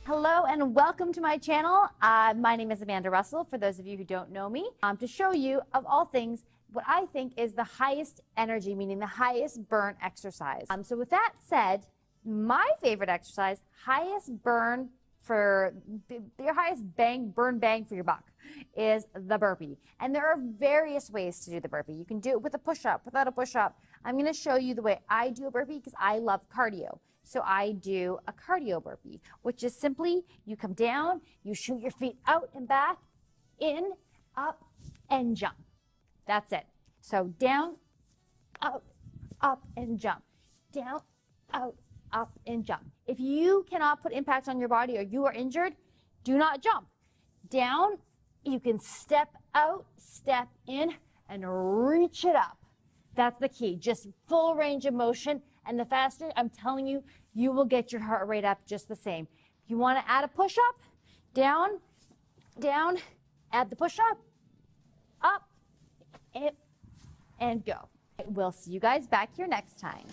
Hello and welcome to my channel. My name is Amanda Russell, for those of you who don't know me, to show you, of all things, what I think is the highest energy, meaning the highest burn exercise. So with that said, my favorite exercise, highest burn for your highest burn bang for your buck, is the burpee. And there are various ways to do the burpee. You can do it with a push-up, without a push-up. I'm going to show you the way I do a burpee because I love cardio. So I do a cardio burpee, which is simply you come down, you shoot your feet out and back, in, up, and jump. That's it. So down, out, up, and jump. Down, out, up, and jump. If you cannot put impact on your body or you are injured, do not jump. Down, you can step out, step in, and reach it up. That's the key. Just full range of motion. And the faster, I'm telling you, you will get your heart rate up just the same. If you want to add a push-up, down, down, add the push-up, up, and go. We'll see you guys back here next time.